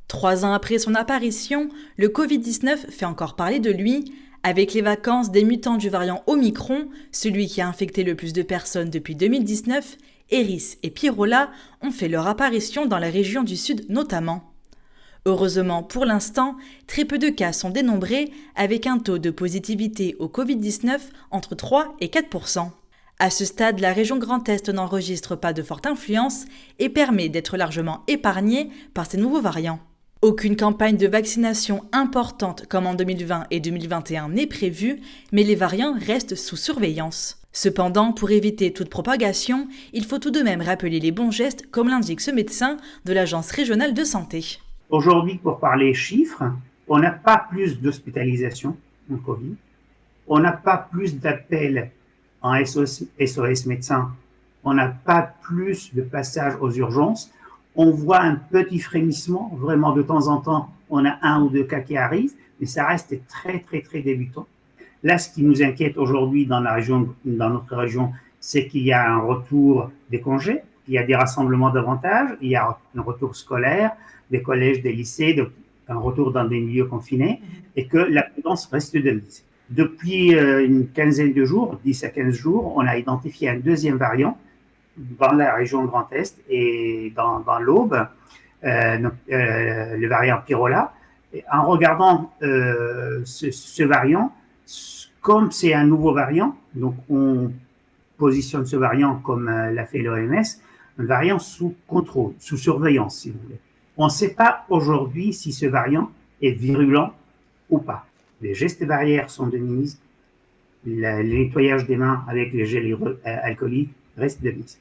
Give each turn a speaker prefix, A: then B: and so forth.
A: 3 ans après son apparition, le Covid-19 fait encore parler de lui. Avec les vacances des mutants du variant Omicron, celui qui a infecté le plus de personnes depuis 2019, Eris et Pyrola ont fait leur apparition dans la région du Sud notamment. Heureusement, pour l'instant, très peu de cas sont dénombrés avec un taux de positivité au Covid-19 entre 3 et 4%. À ce stade, la région Grand Est n'enregistre pas de forte influence et permet d'être largement épargnée par ces nouveaux variants. Aucune campagne de vaccination importante comme en 2020 et 2021 n'est prévue, mais les variants restent sous surveillance. Cependant, pour éviter toute propagation, il faut tout de même rappeler les bons gestes comme l'indique ce médecin de l'Agence régionale de santé.
B: Aujourd'hui, pour parler chiffres, on n'a pas plus d'hospitalisation en Covid, on n'a pas plus d'appels en SOS médecins, on n'a pas plus de passages aux urgences. On voit un petit frémissement, vraiment de temps en temps, on a 1 ou 2 cas qui arrivent, mais ça reste très débutant. Là, ce qui nous inquiète aujourd'hui dans notre région, c'est qu'il y a un retour des congés, il y a des rassemblements davantage, il y a un retour scolaire, des collèges, des lycées, un retour dans des milieux confinés, et que la prudence reste de mise. Depuis une quinzaine de jours, 10 à 15 jours, on a identifié un deuxième variant dans la région Grand Est et dans l'Aube, le variant Pyrola. Et en regardant ce variant, comme c'est un nouveau variant, donc on positionne ce variant comme l'a fait l'OMS, un variant sous contrôle, sous surveillance, si vous voulez. On ne sait pas aujourd'hui si ce variant est virulent ou pas. Les gestes barrières sont de mise, le nettoyage des mains avec les gels alcooliques reste de mise.